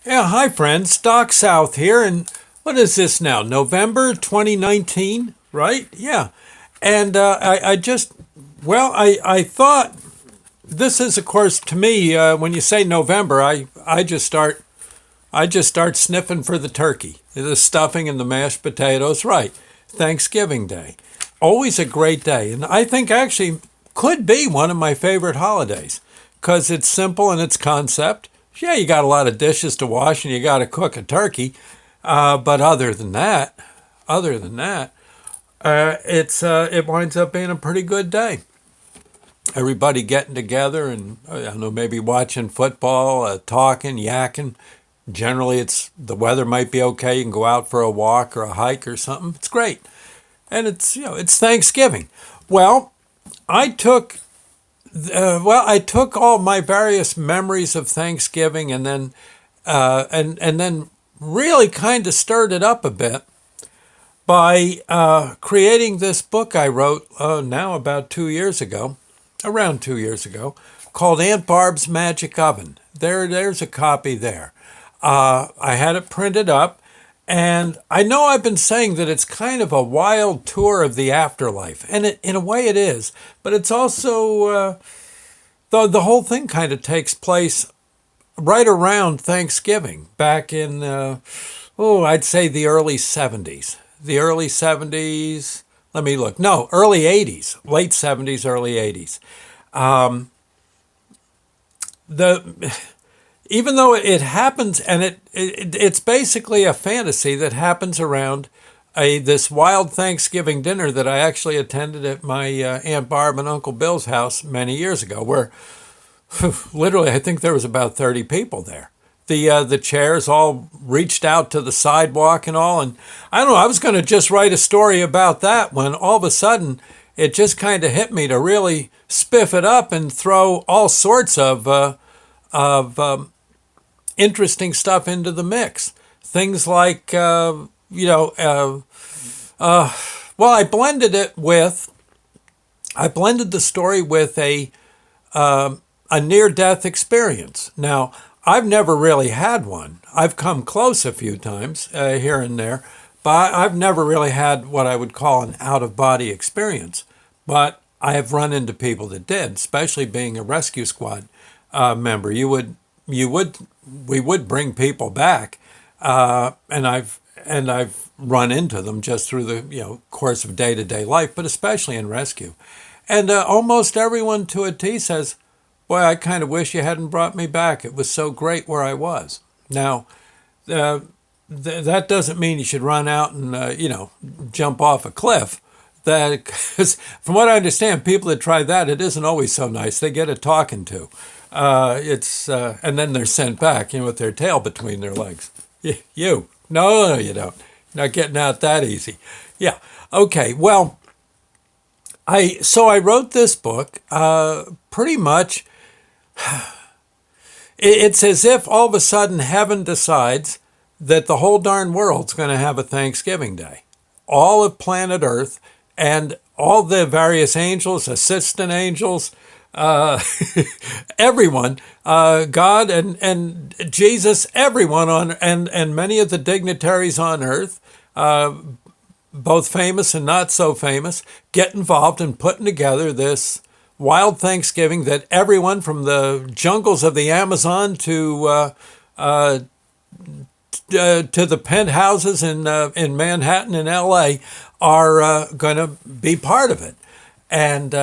Yeah, hi friends. Doc South here, and what is this now? November 2019, right? Yeah. And I just, well, I thought this is, of course, to me, when you say November, I just start sniffing for the turkey, the stuffing and the mashed potatoes. Right. Thanksgiving Day. Always a great day. And I think actually could be one of my favorite holidays because it's simple in its concept. Yeah, you got a lot of dishes to wash and you got to cook a turkey. But it winds up being a pretty good day. Everybody getting together and I don't know, maybe watching football, talking, yakking. Generally, it's the weather might be okay. You can go out for a walk or a hike or something. It's great, and it's Thanksgiving. Well, I took I took all my various memories of Thanksgiving and then really kind of stirred it up a bit by creating this book I wrote now about 2 years ago, around 2 years ago, called Aunt Barb's Magic Oven. There's a copy there. I had it printed up, and I know I've been saying that it's kind of a wild tour of the afterlife, and in a way it is, but it's also the whole thing kind of takes place right around Thanksgiving, back in I'd say the early '70s. The early '70s. Let me look. No, early '80s, late '70s, early '80s. The Even though it happens, and it's basically a fantasy that happens around this wild Thanksgiving dinner that I actually attended at my Aunt Barb and Uncle Bill's house many years ago, where literally I think there was about 30 people there. The chairs all reached out to the sidewalk and all, and I don't know. I was going to just write a story about that when all of a sudden it just kind of hit me to really spiff it up and throw all sorts of interesting stuff into the mix. Things like, well, I blended the story with a near-death experience. Now, I've never really had one. I've come close a few times here and there, but I've never really had what I would call an out-of-body experience. But I have run into people that did, especially being a rescue squad member. You would we would bring people back, and I've run into them just through the course of day to day life, but especially in rescue. And almost everyone to a T says, "Boy, I kind of wish you hadn't brought me back. It was so great where I was." Now, uh, that doesn't mean you should run out and jump off a cliff. That, because from what I understand, people that try that, it isn't always so nice. They get a talking to. It's And then they're sent back, with their tail between their legs. You, no, you don't. Not getting out that easy. Yeah. Okay. Well, I wrote this book. Pretty much, it's as if all of a sudden heaven decides that the whole darn world's going to have a Thanksgiving Day. All of planet Earth and all the various angels, assistant angels, uh, everyone, God and Jesus, everyone and many of the dignitaries on earth, both famous and not so famous, get involved in putting together this wild Thanksgiving that everyone from the jungles of the Amazon uh, to the penthouses in Manhattan and L.A. are going to be part of it, and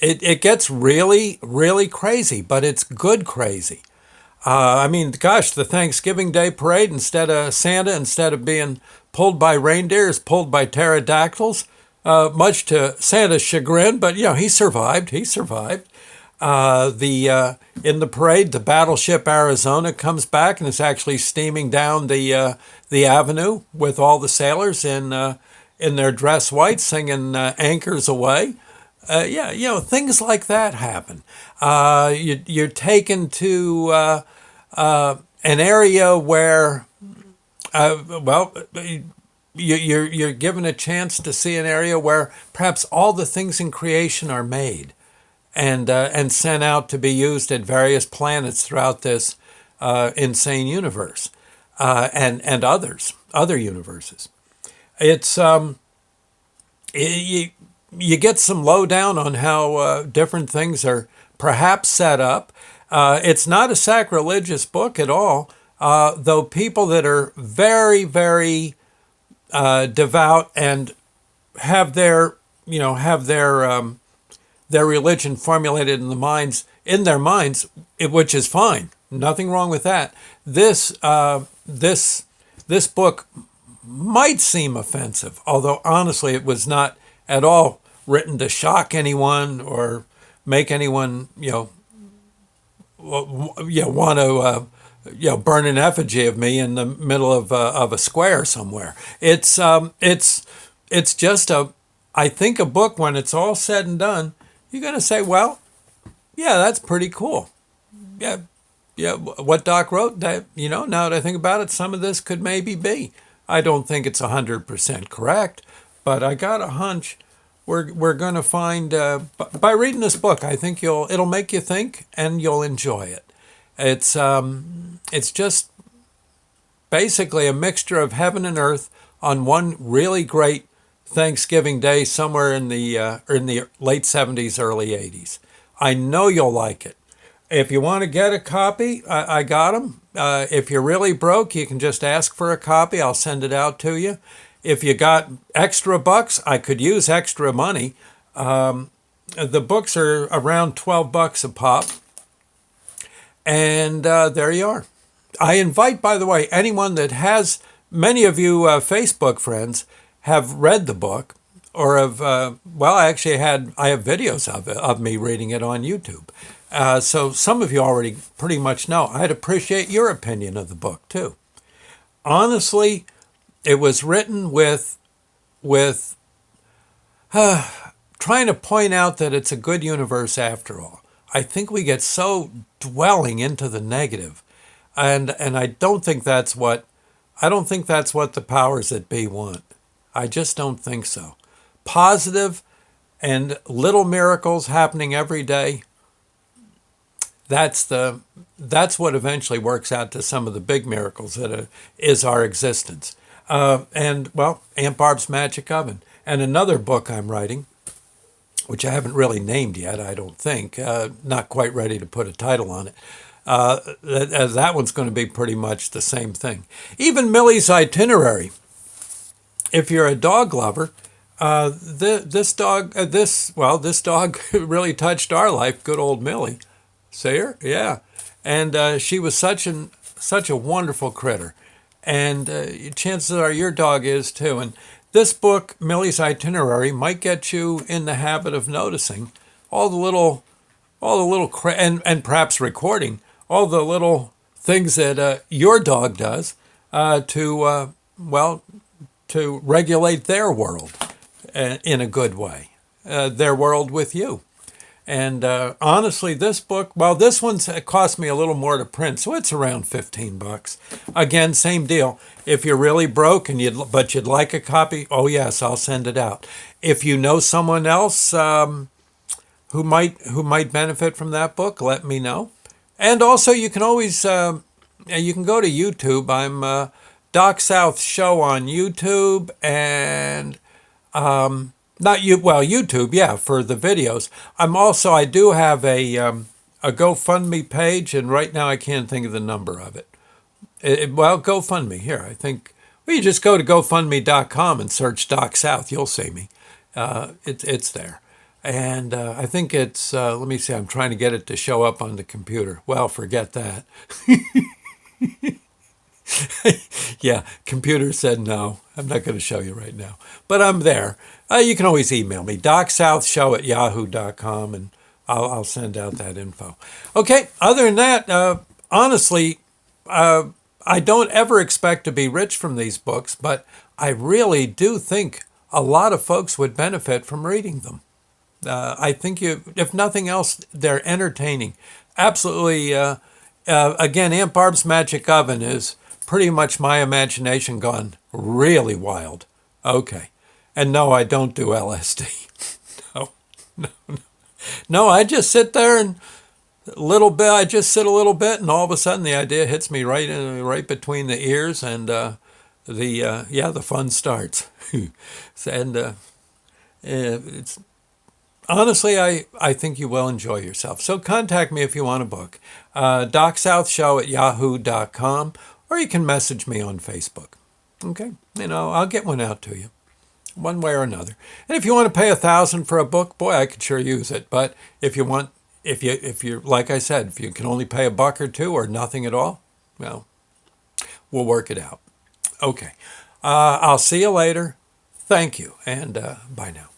it gets really really crazy, but it's good crazy. I mean, gosh, the Thanksgiving Day parade, instead of being pulled by reindeer, is pulled by pterodactyls, much to Santa's chagrin. But he survived. He survived. The In the parade, the battleship Arizona comes back and is actually steaming down the avenue with all the sailors in their dress white, singing "Anchors Aweigh." Yeah, things like that happen. You're taken to an area where, well, you're given a chance to see an area where perhaps all the things in creation are made and sent out to be used at various planets throughout this insane universe, and other universes. It's you get some lowdown on how different things are perhaps set up. It's not a sacrilegious book at all, though people that are very, very devout and have their religion formulated in their minds, which is fine. Nothing wrong with that. This book might seem offensive, although honestly it was not at all written to shock anyone or make anyone want to burn an effigy of me in the middle of a square somewhere. It's just I think a book, when it's all said and done, you're going to say, well, yeah, that's pretty cool. Yeah, what Doc wrote, that, now that I think about it, some of this could maybe be. I don't think it's 100% correct, but I got a hunch we're going to find, by reading this book, I think it'll make you think and you'll enjoy it. It's just basically a mixture of heaven and earth on one really great Thanksgiving Day somewhere in the late 70s, early 80s. I know you'll like it. If you want to get a copy, I got them. If you're really broke, you can just ask for a copy. I'll send it out to you. If you got extra bucks, I could use extra money. The books are around $12 a pop. And there you are. I invite, by the way, anyone that has, many of you Facebook friends have read the book or have, I have videos of me reading it on YouTube. So some of you already pretty much know. I'd appreciate your opinion of the book too. Honestly, it was written with trying to point out that it's a good universe after all. I think we get so dwelling into the negative, and I don't think that's what the powers that be want. I just don't think so. Positive and little miracles happening every day. That's what eventually works out to some of the big miracles that is our existence. Aunt Barb's Magic Oven, and another book I'm writing, which I haven't really named yet, I don't think. Not quite ready to put a title on it. That one's going to be pretty much the same thing. Even Millie's Itinerary. If you're a dog lover, this dog really touched our life. Good old Millie. See her? Yeah. And she was such a wonderful critter. And chances are your dog is too. And this book, Millie's Itinerary, might get you in the habit of noticing all the little and perhaps recording all the little things that your dog does to regulate their world in a good way, their world with you. And honestly, this book, this one's cost me a little more to print, so it's around $15. Again, same deal. If you're really broke and you'd like a copy, oh yes, I'll send it out. If you know someone else who might benefit from that book, let me know. And also, you can always you can go to YouTube. I'm Doc South Show on YouTube and YouTube, yeah, for the videos. I do have a GoFundMe page, and right now I can't think of the number of it. GoFundMe, here, I think. Well, you just go to GoFundMe.com and search Doc South. You'll see me. It's there. And I think it's, let me see, I'm trying to get it to show up on the computer. Well, forget that. Yeah, computer said no. I'm not going to show you right now. But I'm there. You can always email me, docsouthshow@yahoo.com, and I'll send out that info. Okay, other than that, honestly, I don't ever expect to be rich from these books, but I really do think a lot of folks would benefit from reading them. I think if nothing else, they're entertaining. Absolutely. Again, Aunt Barb's Magic Oven is pretty much my imagination gone really wild. Okay. And no, I don't do LSD. No, I just sit there and A little bit. I just sit a little bit, and all of a sudden the idea hits me right between the ears, and the fun starts. and it's honestly, I think you will enjoy yourself. So contact me if you want a book. DocSouthShow@yahoo.com, or you can message me on Facebook. Okay, I'll get one out to you, one way or another. And if you want to pay 1,000 for a book, boy, I could sure use it. But if you like I said, if you can only pay $1 or $2 or nothing at all, well, we'll work it out. Okay, I'll see you later. Thank you, and bye now.